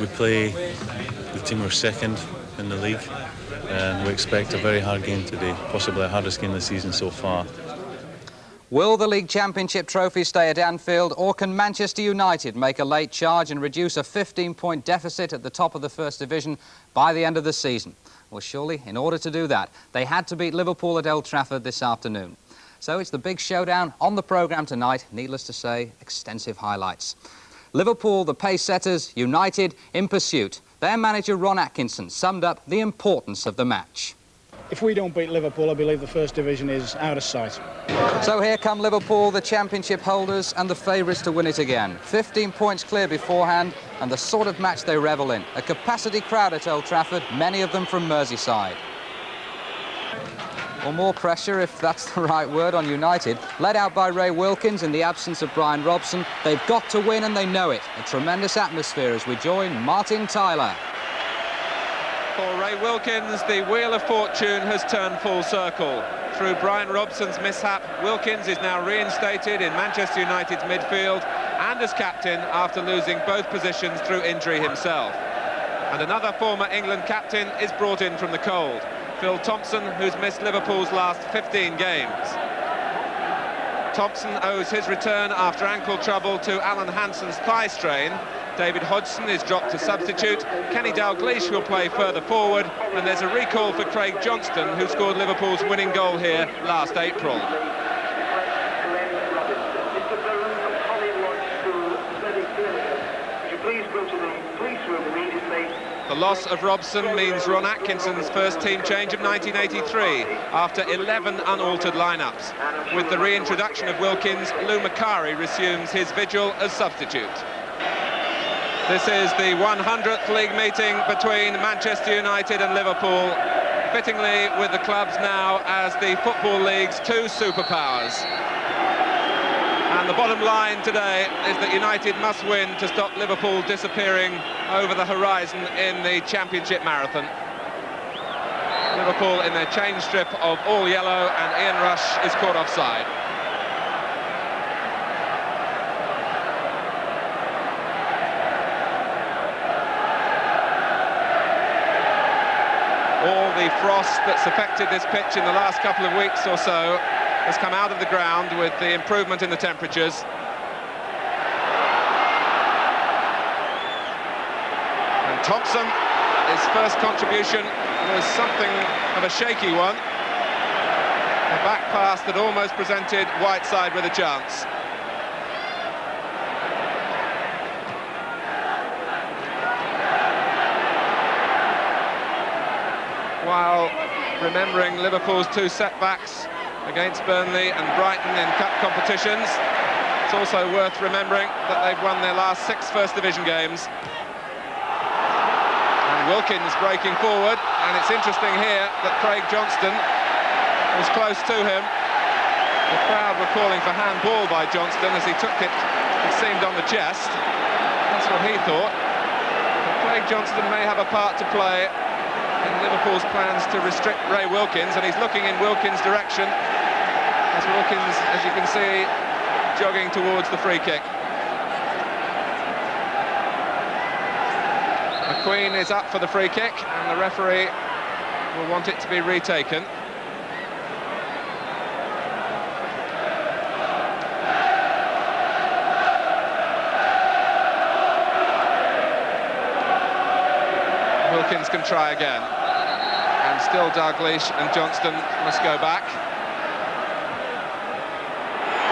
We play the team we're second in the league, and we expect a very hard game today, possibly the hardest game of the season so far. Will the League Championship trophy stay at Anfield, or can Manchester United make a late charge and reduce a 15-point deficit at the top of the First Division by the end of the season? Well, surely, in order to do that, they had to beat Liverpool at Old Trafford this afternoon. So it's the big showdown on the programme tonight. Needless to say, extensive highlights. Liverpool, the pace setters, United in pursuit. Their manager, Ron Atkinson, summed up the importance of the match. If we don't beat Liverpool, I believe the First Division is out of sight. So here come Liverpool, the championship holders and the favourites to win it again. 15 points clear beforehand, and the sort of match they revel in. A capacity crowd at Old Trafford, many of them from Merseyside. Or more pressure, if that's the right word, on United. Led out by Ray Wilkins in the absence of Brian Robson. They've got to win and they know it. A tremendous atmosphere as we join Martin Tyler. For Ray Wilkins, the wheel of fortune has turned full circle. Through Brian Robson's mishap, Wilkins is now reinstated in Manchester United's midfield and as captain after losing both positions through injury himself. And another former England captain is brought in from the cold, Phil Thompson, who's missed Liverpool's last 15 games. Thompson owes his return after ankle trouble to Alan Hansen's thigh strain. David Hodgson is dropped to substitute. Kenny Dalglish will play further forward, and there's a recall for Craig Johnston, who scored Liverpool's winning goal here last April. The loss of Robson means Ron Atkinson's first team change of 1983, after 11 unaltered lineups. With the reintroduction of Wilkins, Lou Macari resumes his vigil as substitute. This is the 100th league meeting between Manchester United and Liverpool, fittingly with the clubs now as the Football League's two superpowers. And the bottom line today is that United must win to stop Liverpool disappearing over the horizon in the Championship marathon. Liverpool in their change strip of all yellow, and Ian Rush is caught offside. All the frost that's affected this pitch in the last couple of weeks or so has come out of the ground with the improvement in the temperatures. And Thompson, his first contribution was something of a shaky one. A back pass that almost presented Whiteside with a chance. While remembering Liverpool's two setbacks against Burnley and Brighton in cup competitions, it's also worth remembering that they've won their last 6 First Division games. And Wilkins breaking forward, and it's interesting here that Craig Johnston was close to him. The crowd were calling for handball by Johnston as he took it, it seemed, on the chest. That's what he thought. But Craig Johnston may have a part to play in Liverpool's plans to restrict Ray Wilkins, and he's looking in Wilkins' direction as Wilkins, as you can see, jogging towards the free kick. McQueen is up for the free kick, and the referee will want it to be retaken. Wilkins can try again, and still Dalglish and Johnston must go back.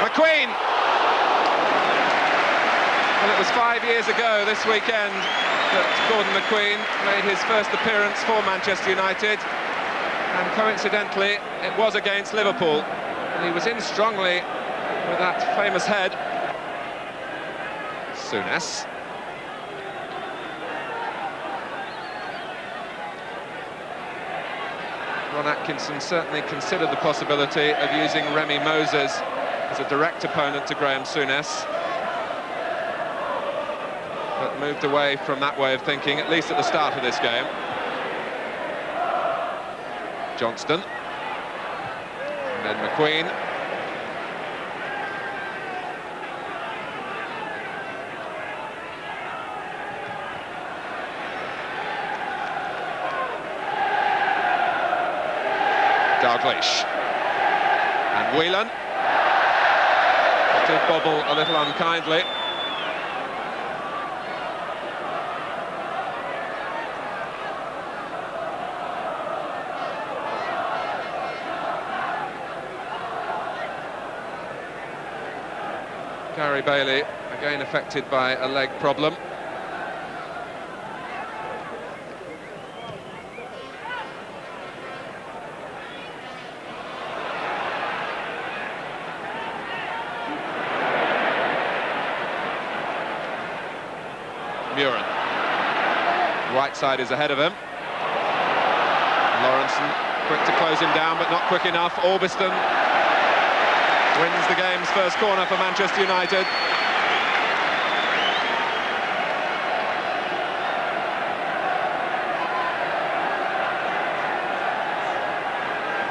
McQueen! Well, it was 5 years ago this weekend that Gordon McQueen made his first appearance for Manchester United, and coincidentally it was against Liverpool, and he was in strongly with that famous head. Souness. Ron Atkinson certainly considered the possibility of using Remy Moses as a direct opponent to Graham Souness, but moved away from that way of thinking, at least at the start of this game. Johnston, and then McQueen. Dalglish. And Whelan. Did bobble a little unkindly. Gary Bailey, again affected by a leg problem. Muren. Right side is ahead of him. Lawrenson quick to close him down, but not quick enough. Orbiston wins the game's first corner for Manchester United.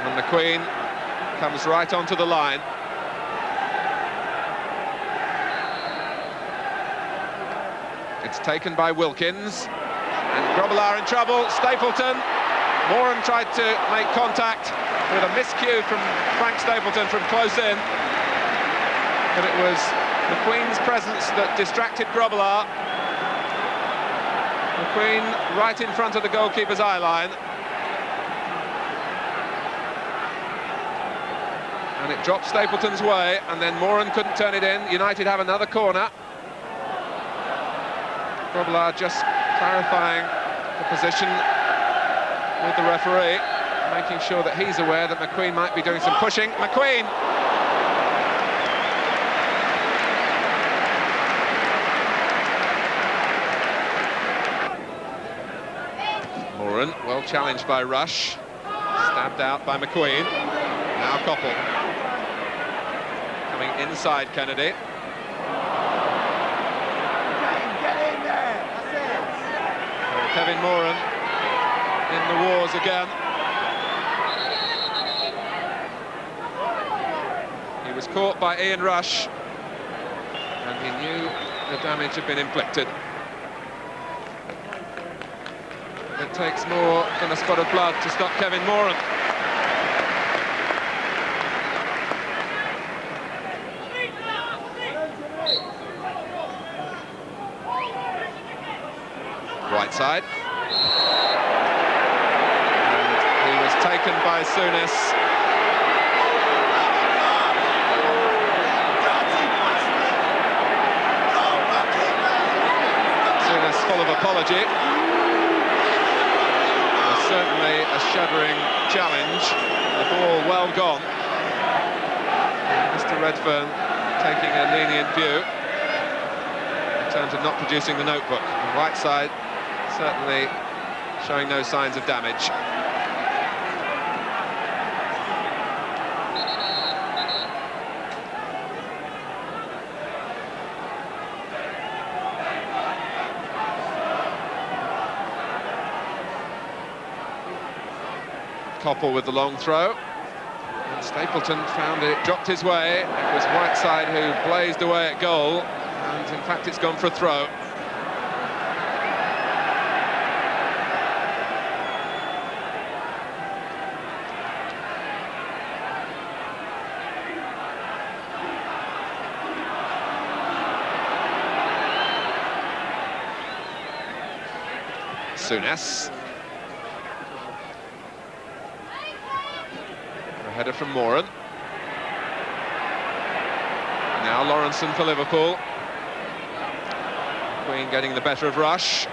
And McQueen comes right onto the line. It's taken by Wilkins, and Grobbelaar in trouble. Stapleton. Moran tried to make contact with a miscue from Frank Stapleton from close in, but it was McQueen's presence that distracted Grobbelaar. McQueen right in front of the goalkeeper's eye line, and it dropped Stapleton's way, and then Moran couldn't turn it in. United have another corner. Grobbelaar just clarifying the position with the referee, making sure that he's aware that McQueen might be doing some pushing. McQueen! Moran, well challenged by Rush. Stabbed out by McQueen. Now Koppel. Coming inside Kennedy. Kevin Moran in the wars again. He was caught by Ian Rush, and he knew the damage had been inflicted. It takes more than a spot of blood to stop Kevin Moran. Right side. And he was taken by Souness. Souness full of apology. Certainly a shuddering challenge. The ball well gone. Mr. Redfern taking a lenient view in terms of not producing the notebook. The right side certainly showing no signs of damage. Koppel with the long throw, and Stapleton found it, dropped his way. It was Whiteside who blazed away at goal, and in fact it's gone for a throw. Souness. Header from Moran. Now Lawrenson for Liverpool. Queen getting the better of Rush.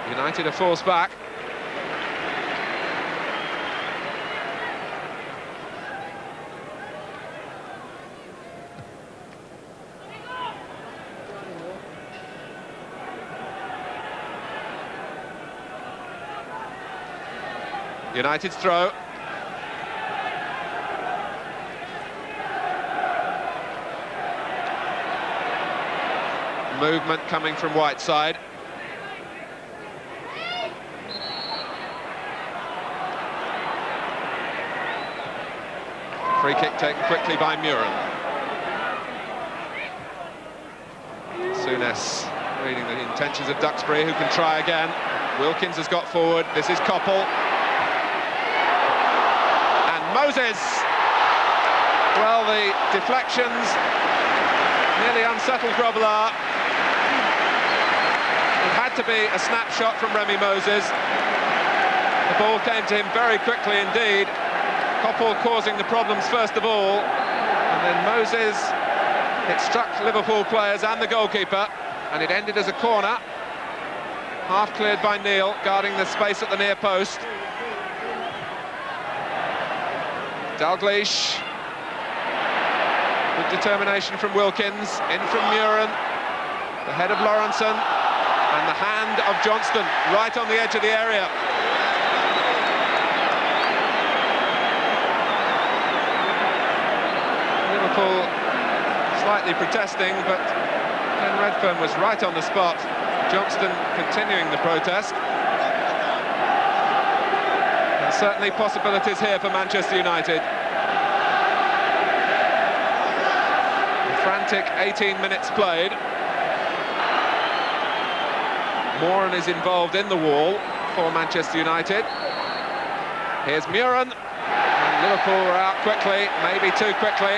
United are forced back. United's throw. Movement coming from Whiteside. Free kick taken quickly by Muren. Souness reading the intentions of Duxbury, who can try again. Wilkins has got forward. This is Koppel. Moses. Well, the deflections nearly unsettled Grobbelaar. It had to be a snapshot from Remy Moses. The ball came to him very quickly indeed. Koppel causing the problems first of all, and then Moses, it struck Liverpool players and the goalkeeper, and it ended as a corner. Half cleared by Neil, guarding the space at the near post. Dalglish. Good determination from Wilkins, in from Muren. The head of Lawrenson, and the hand of Johnston, right on the edge of the area. Liverpool slightly protesting, but Ken Redfern was right on the spot. Johnston continuing the protest. And certainly possibilities here for Manchester United. A frantic 18 minutes played. Moran is involved in the wall for Manchester United. Here's Muren. And Liverpool are out quickly, maybe too quickly.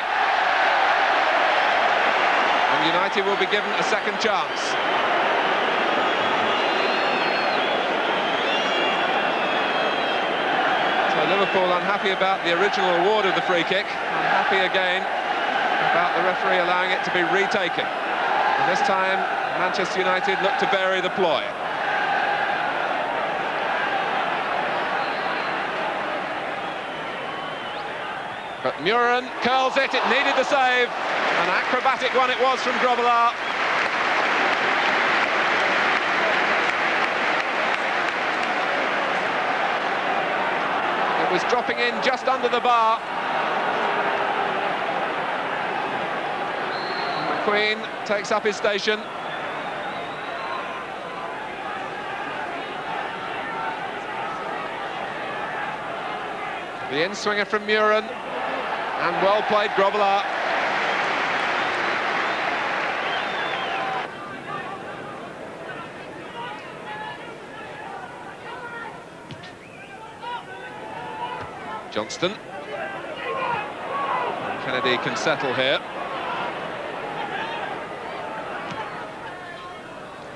And United will be given a second chance. So Liverpool unhappy about the original award of the free kick, unhappy again about the referee allowing it to be retaken. And this time Manchester United look to vary the ploy. But Muren curls it, it needed the save. An acrobatic one it was from Grobbelaar. It was dropping in just under the bar. McQueen takes up his station. The in-swinger from Muren, and well played Grobbelaar. Johnston. Kennedy can settle here.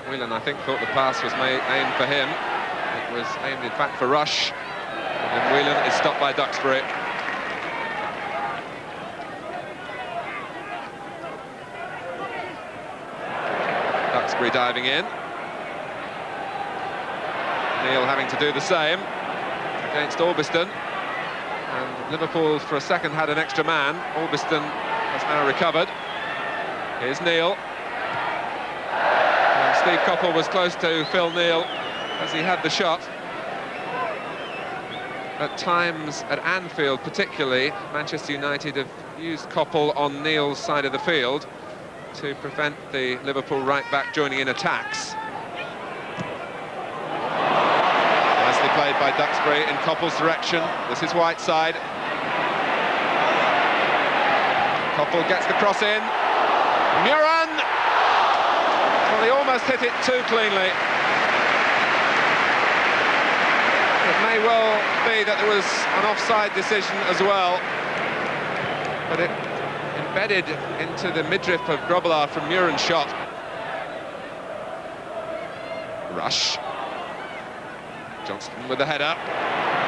Whelan, I think, thought the pass was aimed for him. It was aimed, in fact, for Rush. And Whelan is stopped by Duxbury. Duxbury diving in. Neil having to do the same against Orbiston. And Liverpool, for a second, had an extra man. Orbiston has now recovered. Here's Neil. And Steve Koppel was close to Phil Neal as he had the shot. At times, at Anfield particularly, Manchester United have used Koppel on Neil's side of the field to prevent the Liverpool right-back joining in attacks. Nicely played by Duxbury in Koppel's direction. This is Whiteside. Koppel gets the cross in. Muren! Well, he almost hit it too cleanly. It may well be that there was an offside decision as well, but it embedded into the midriff of Grobbelaar from Muren's shot. Rush. Johnston with the header.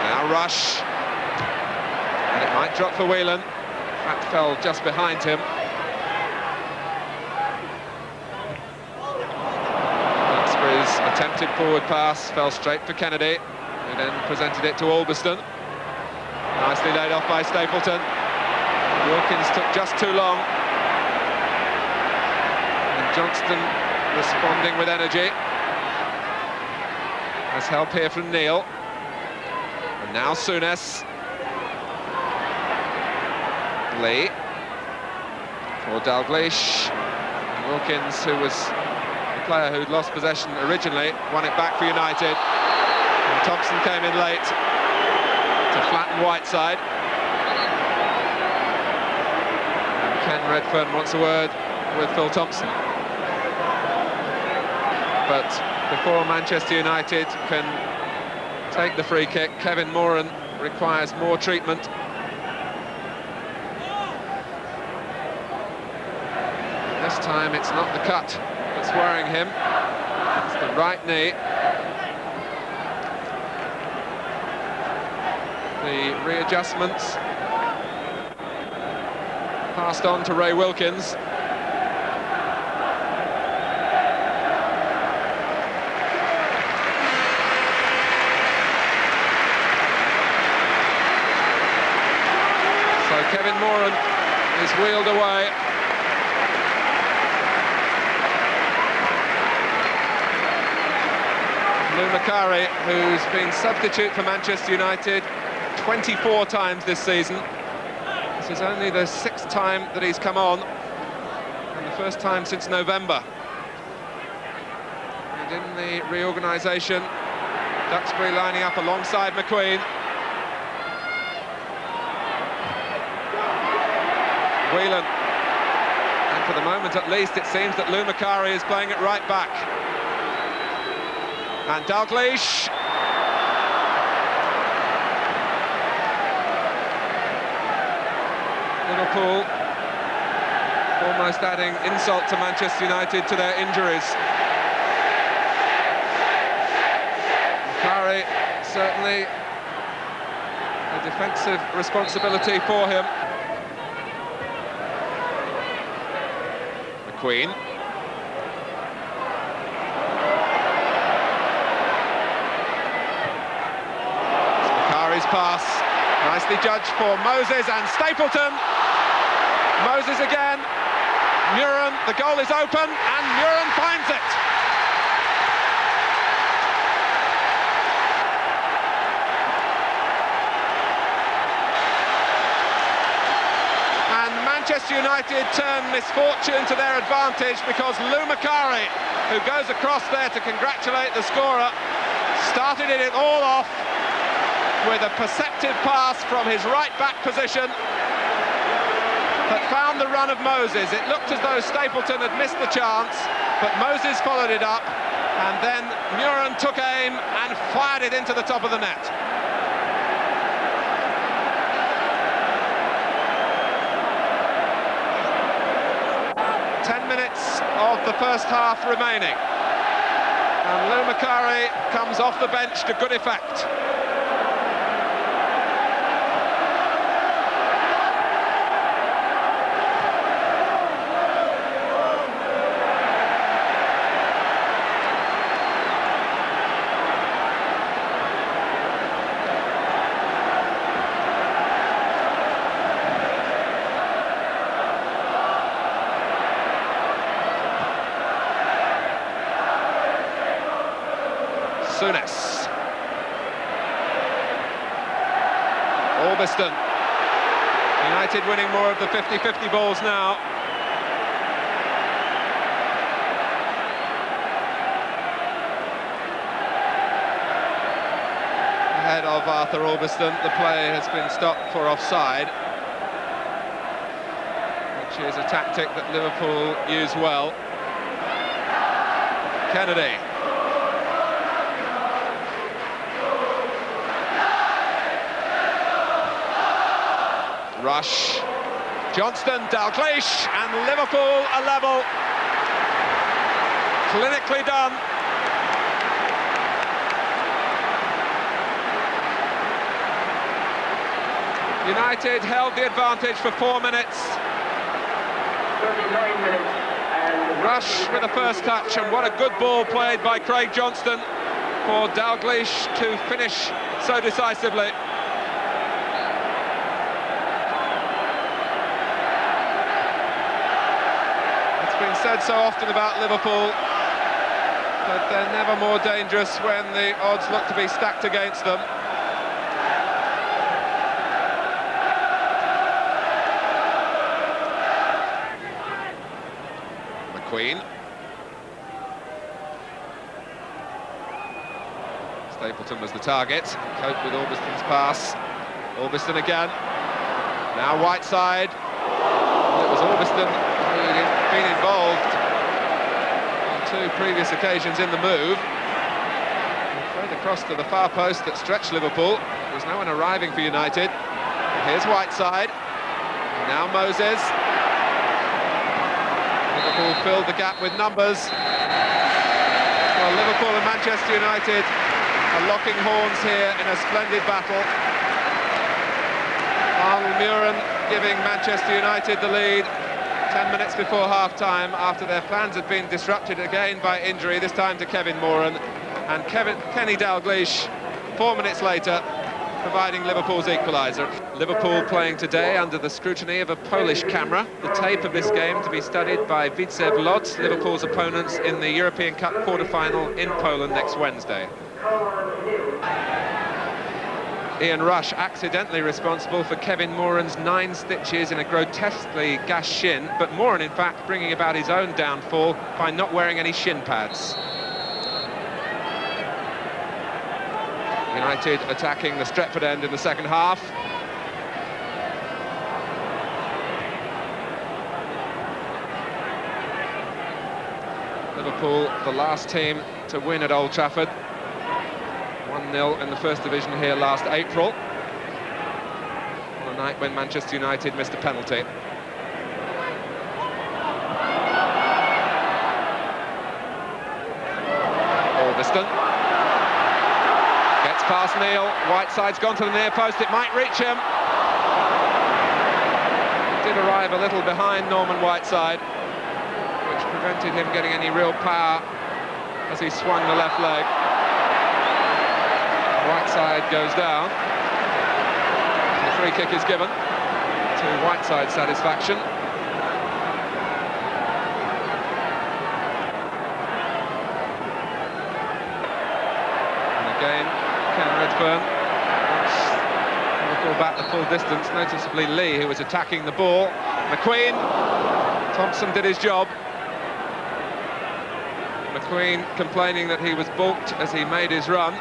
Now Rush. And it might drop for Whelan. That fell just behind him. Duxbury's attempted forward pass fell straight for Kennedy, who then presented it to Orbiston. Nicely laid off by Stapleton. Wilkins took just too long. And Johnston responding with energy. There's help here from Neil. And now Souness. Lee. For Dalglish. And Wilkins, who was the player who'd lost possession originally, won it back for United. And Thompson came in late to flatten Whiteside. And Ken Redfern wants a word with Phil Thompson. But before Manchester United can take the free kick, Kevin Moran requires more treatment. time it's not the cut that's worrying him, it's the right knee. The readjustments passed on to Ray Wilkins. So Kevin Moran is wheeled away. Lou Macari, who's been substitute for Manchester United 24 times this season. This is only the 6th time that he's come on, and the first time since November. And in the reorganisation, Duxbury lining up alongside McQueen. Whelan, and for the moment at least it seems that Lou Macari is playing it right back. And Dalglish. Liverpool almost adding insult to Manchester United to their injuries. Macari, certainly a defensive responsibility for him. McQueen. Macari's pass, nicely judged for Moses and Stapleton. Moses again. Muren, the goal is open, and Muren finds it. And Manchester United turn misfortune to their advantage because Lou Macari, who goes across there to congratulate the scorer, started it all off with a perceptive pass from his right-back position that found the run of Moses. It looked as though Stapleton had missed the chance, but Moses followed it up, and then Muren took aim and fired it into the top of the net. Minutes of the first half remaining, and Lou Macari comes off the bench to good effect. Souness. Orbiston. United winning more of the 50-50 balls now. Ahead of Arthur Orbiston, the play has been stopped for offside, which is a tactic that Liverpool use well. Kennedy. Rush, Johnston, Dalglish, and Liverpool a level. Clinically done. United held the advantage for 4 minutes. 39 minutes. Rush with the first touch, and what a good ball played by Craig Johnston for Dalglish to finish so decisively. Said so often about Liverpool, but they're never more dangerous when the odds look to be stacked against them. McQueen. Stapleton was the target, coped with Orbiston's pass. Orbiston again, now Whiteside. It was Orbiston who'd been involved on 2 previous occasions in the move. Played across to the far post that stretched Liverpool. There's no one arriving for United. Here's Whiteside. Now Moses. Liverpool filled the gap with numbers. Well, Liverpool and Manchester United are locking horns here in a splendid battle. Arnold Muren giving Manchester United the lead 10 minutes before half-time, after their plans had been disrupted again by injury, this time to Kevin Moran. And Kenny Dalglish, 4 minutes later, providing Liverpool's equaliser. Liverpool playing today under the scrutiny of a Polish camera. The tape of this game to be studied by Widzew Łódź, Liverpool's opponents in the European Cup quarter-final in Poland next Wednesday. Ian Rush accidentally responsible for Kevin Moran's 9 stitches in a grotesquely gashed shin, but Moran, in fact, bringing about his own downfall by not wearing any shin pads. United attacking the Stretford end in the second half. Liverpool, the last team to win at Old Trafford. 1-0 in the First Division here last April, on a night when Manchester United missed a penalty. Alveston gets past Neil. Whiteside's gone to the near post, it might reach him. Did arrive a little behind Norman Whiteside, which prevented him getting any real power as he swung the left leg. Whiteside goes down. The free kick is given to Whiteside's satisfaction. And again, Ken Redfern wants Liverpool back the full distance, noticeably Lee, who was attacking the ball. McQueen, Thompson did his job. McQueen complaining that he was balked as he made his run.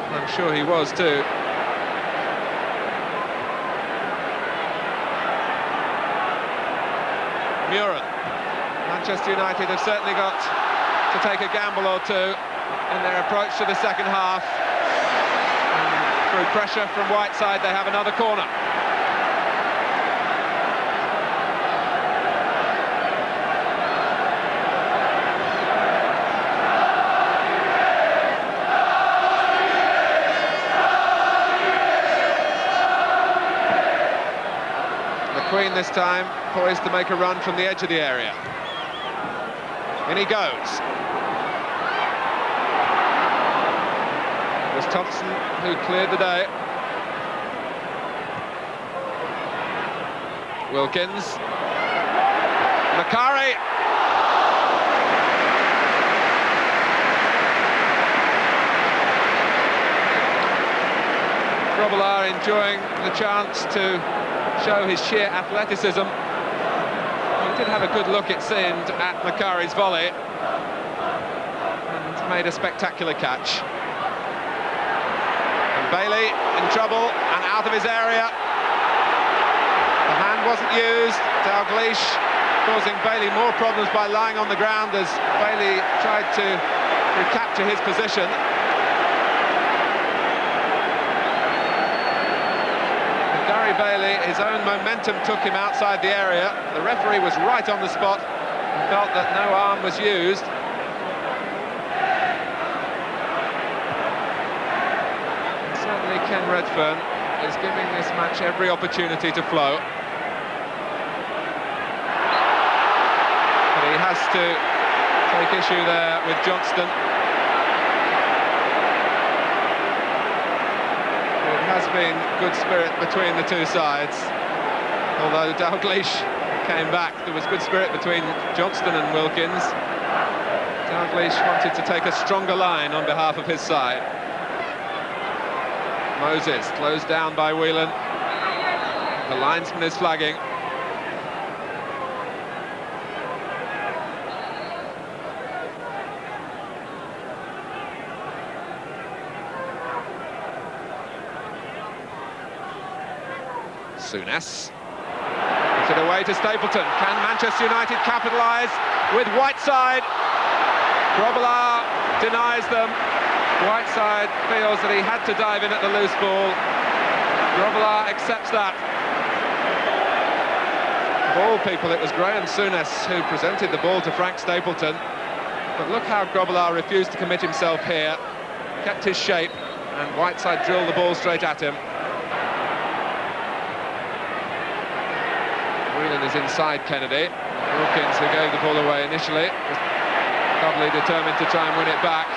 I'm sure he was too. Muren. Manchester United have certainly got to take a gamble or two in their approach to the second half. And through pressure from Whiteside, they have another corner. McQueen this time poised to make a run from the edge of the area. In he goes. It was Thompson who cleared the day. Wilkins. Macari. Grobbelaar enjoying the chance to show his sheer athleticism. He did have a good look, it seemed, at Macari's volley and made a spectacular catch. And Bailey in trouble and out of his area. The hand wasn't used. Dalglish causing Bailey more problems by lying on the ground as Bailey tried to recapture his position. Bailey, his own momentum took him outside the area. The referee was right on the spot and felt that no arm was used. And certainly Ken Redfern is giving this match every opportunity to flow. But he has to take issue there with Johnston. Has been good spirit between the two sides, although Dalglish came back. There was good spirit between Johnston and Wilkins. Dalglish wanted to take a stronger line on behalf of his side. Moses closed down by Whelan. The linesman is flagging. Souness. Puts it away to Stapleton. Can Manchester United capitalise with Whiteside? Grobbelaar denies them. Whiteside feels that he had to dive in at the loose ball. Grobbelaar accepts that. Of all people, it was Graham Souness who presented the ball to Frank Stapleton. But look how Grobbelaar refused to commit himself here. Kept his shape, and Whiteside drilled the ball straight at him. Whelan is inside Kennedy. Wilkins, who gave the ball away initially, was doubly determined to try and win it back.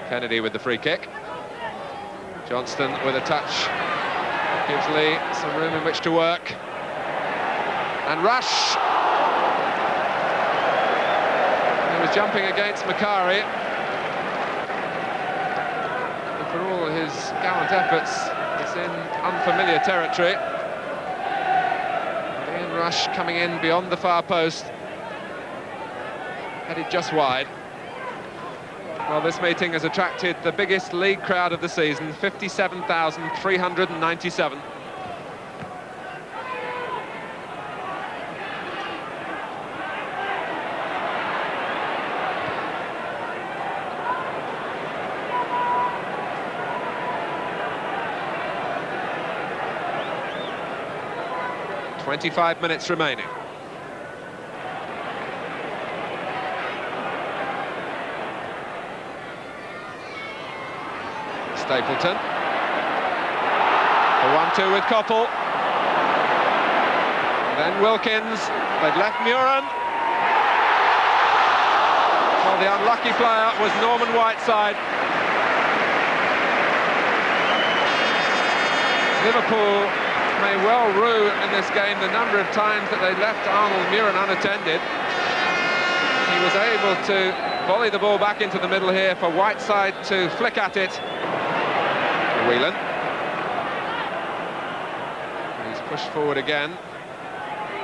Kennedy with the free kick. Johnston with a touch. Gives Lee some room in which to work. And Rush. He was jumping against Macari. And for all his gallant efforts, it's in unfamiliar territory. Ian Rush coming in beyond the far post. Headed just wide. Well, this meeting has attracted the biggest league crowd of the season, 57,397. "25 minutes remaining. Stapleton. A 1-2 with Koppel. Then Wilkins. They've left Muren. Well, the unlucky player was Norman Whiteside. Liverpool may well rue in this game the number of times that they left Arnold Muren unattended. He was able to volley the ball back into the middle here for Whiteside to flick at it. Whelan. He's pushed forward again,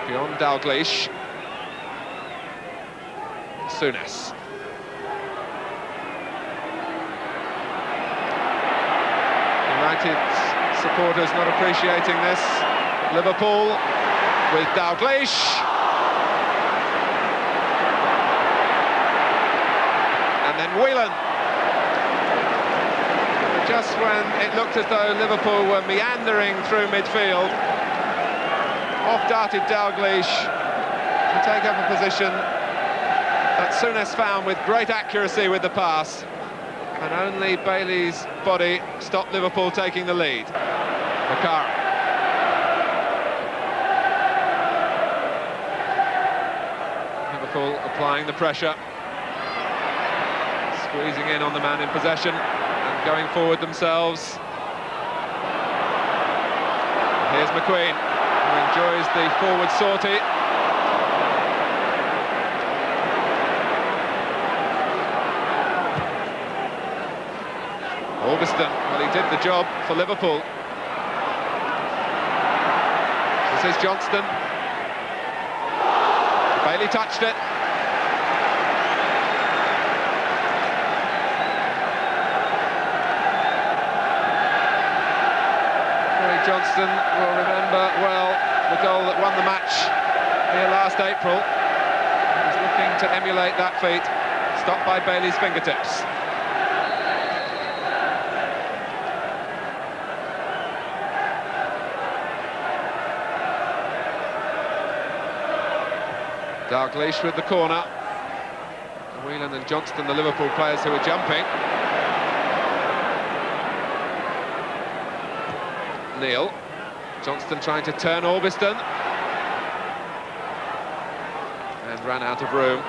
beyond Dalglish. Souness. United supporters not appreciating this. Liverpool with Dalglish. And then Whelan. Just when it looked as though Liverpool were meandering through midfield, off-darted Dalglish to take up a position that Souness found with great accuracy with the pass, and only Bailey's body stopped Liverpool taking the lead. Macari. Liverpool applying the pressure, squeezing in on the man in possession. Going forward themselves. Here's McQueen, who enjoys the forward sortie. Orbiston, well, he did the job for Liverpool. This is Johnston. Bailey touched it. Johnston will remember well the goal that won the match here last April. He's looking to emulate that feat, stopped by Bailey's fingertips. Dalglish with the corner. Whelan and Johnston, the Liverpool players who are jumping. Neil. Johnston trying to turn Orbiston. And ran out of room.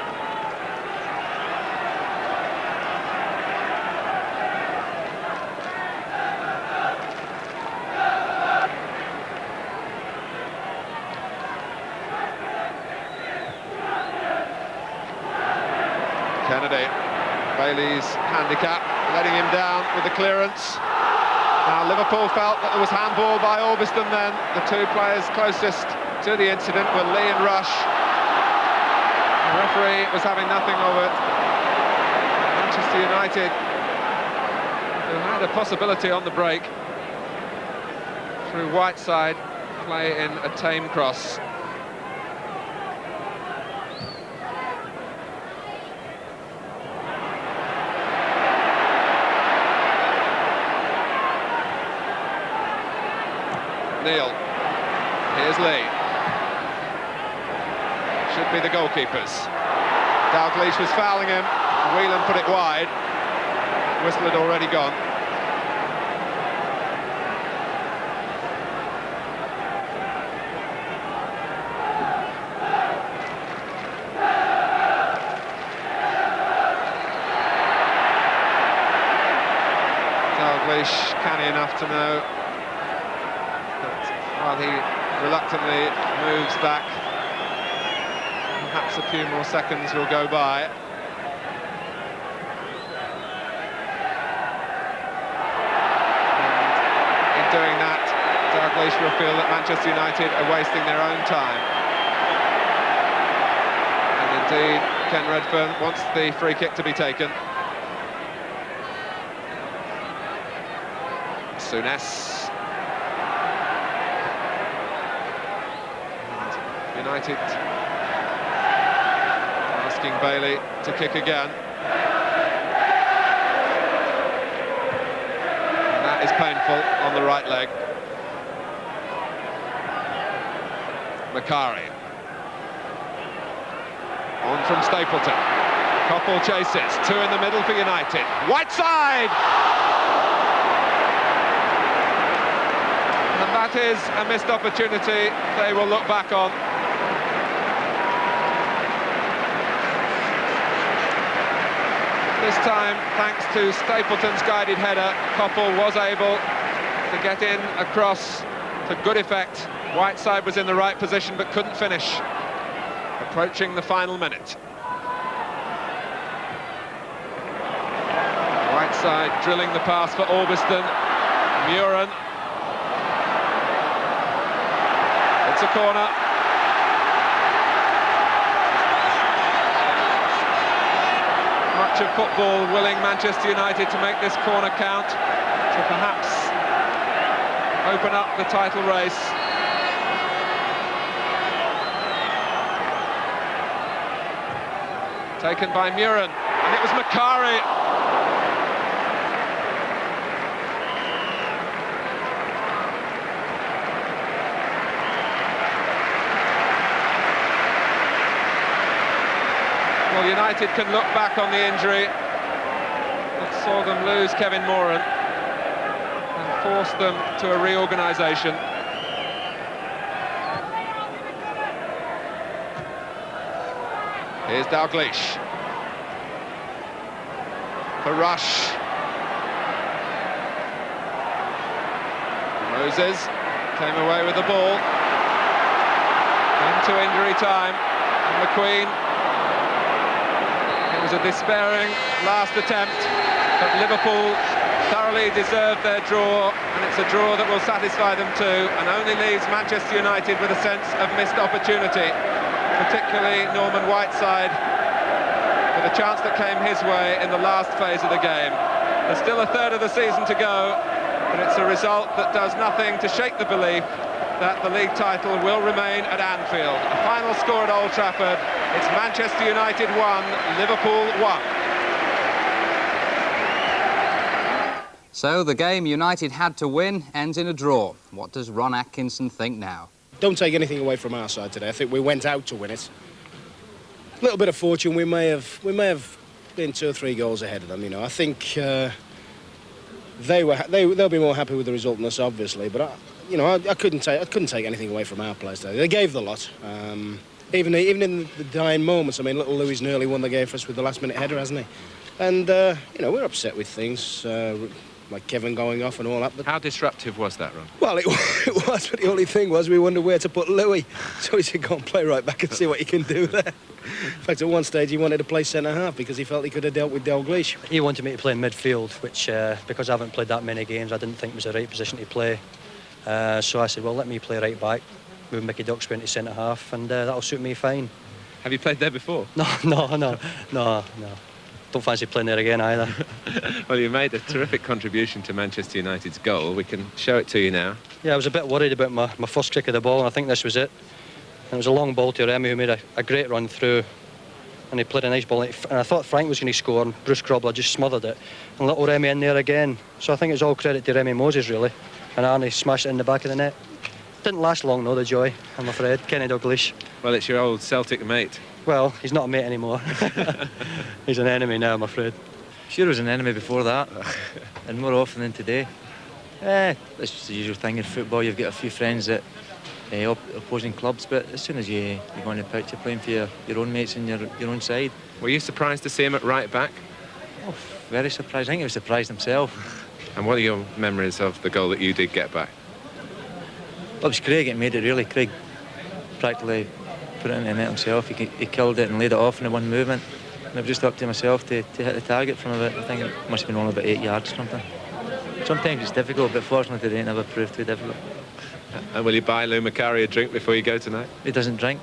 Kennedy. Bailey's handicap, letting him down with the clearance. Now Liverpool felt that there was handball by Orbiston then. The two players closest to the incident were Lee and Rush. The referee was having nothing of it. Manchester United, who had a possibility on the break, through Whiteside, play in a tame cross. Neil, here's Lee. Should be the goalkeepers. Dalglish was fouling him, Whelan put it wide. Whistle had already gone. Dalglish canny enough to know that while he reluctantly moves back, perhaps a few more seconds will go by. And in doing that, Dalglish will feel that Manchester United are wasting their own time. And indeed, Ken Redfern wants the free kick to be taken. Souness. And United asking Bailey to kick again. And that is painful on the right leg. Macari. On from Stapleton. Coppell chases. Two in the middle for United. Whiteside! And that is a missed opportunity they will look back on. This time, thanks to Stapleton's guided header, Coppell was able to get in across to good effect. Whiteside was in the right position but couldn't finish. Approaching the final minute. Whiteside drilling the pass for Orbiston. Muren. It's a corner. Much of football willing Manchester United to make this corner count, to perhaps open up the title race. Taken by Muren, and it was Macari. Well, United can look back on the injury that saw them lose Kevin Moran and force them to a reorganisation. Here's Dalglish. For Rush. Moses came away with the ball. Into injury time. And McQueen. It was a despairing last attempt, but Liverpool thoroughly deserved their draw, and it's a draw that will satisfy them too, and only leaves Manchester United with a sense of missed opportunity, particularly Norman Whiteside, for the chance that came his way in the last phase of the game. There's still a third of the season to go, but it's a result that does nothing to shake the belief that the league title will remain at Anfield. A final score at Old Trafford. It's Manchester United 1, Liverpool 1. So the game United had to win ends in a draw. What does Ron Atkinson think now? Don't take anything away from our side today. I think we went out to win it. A little bit of fortune. We may have been 2 or 3 goals ahead of them. You know, I think they'll be more happy with the result than us, obviously. But I couldn't take anything away from our players today. They gave the lot. Even in the dying moments. I mean, little Louis nearly won the game for us with the last-minute header, hasn't he? And we're upset with things like Kevin going off and all that. But how disruptive was that, Ron? Well, it was, but the only thing was we wondered where to put Louis. So he said, go and play right back and see what he can do there. In fact, at one stage, he wanted to play centre-half because he felt he could have dealt with Dalglish. He wanted me to play in midfield, which, because I haven't played that many games, I didn't think was the right position to play. So I said, well, let me play right back, move Mickey Duxbury into centre-half, and that'll suit me fine. Have you played there before? No. don't fancy playing there again either. Well, you made a terrific contribution to Manchester United's goal. We can show it to you now. Yeah, I was a bit worried about my first kick of the ball, and I think this was it. And it was a long ball to Remy, who made a great run through, and he played a nice ball. And I thought Frank was going to score, and Bruce Grobbler just smothered it. And little Remy in there again. So I think it's all credit to Remy Moses, really. And Arnie smashed it in the back of the net. Didn't last long, though, the joy, I'm afraid. Kenny Dalglish. Well, it's your old Celtic mate. Well, he's not a mate anymore. He's an enemy now, I'm afraid. Sure, was an enemy before that, and more often than today. It's just the usual thing in football. You've got a few friends at opposing clubs, but as soon as you go on the pitch, you're playing for your own mates and your own side. Were you surprised to see him at right back? Oh, very surprised. I think he was surprised himself. And what are your memories of the goal that you did get back? Well, it was Craig that made it, really. Craig practically put it in the net himself. He killed it and laid it off in the one movement. And it was just up to myself to hit the target from about, I think it must have been only about 8 yards or something. Sometimes it's difficult, but fortunately today it never proved too difficult. And will you buy Lou Macari a drink before you go tonight? He doesn't drink.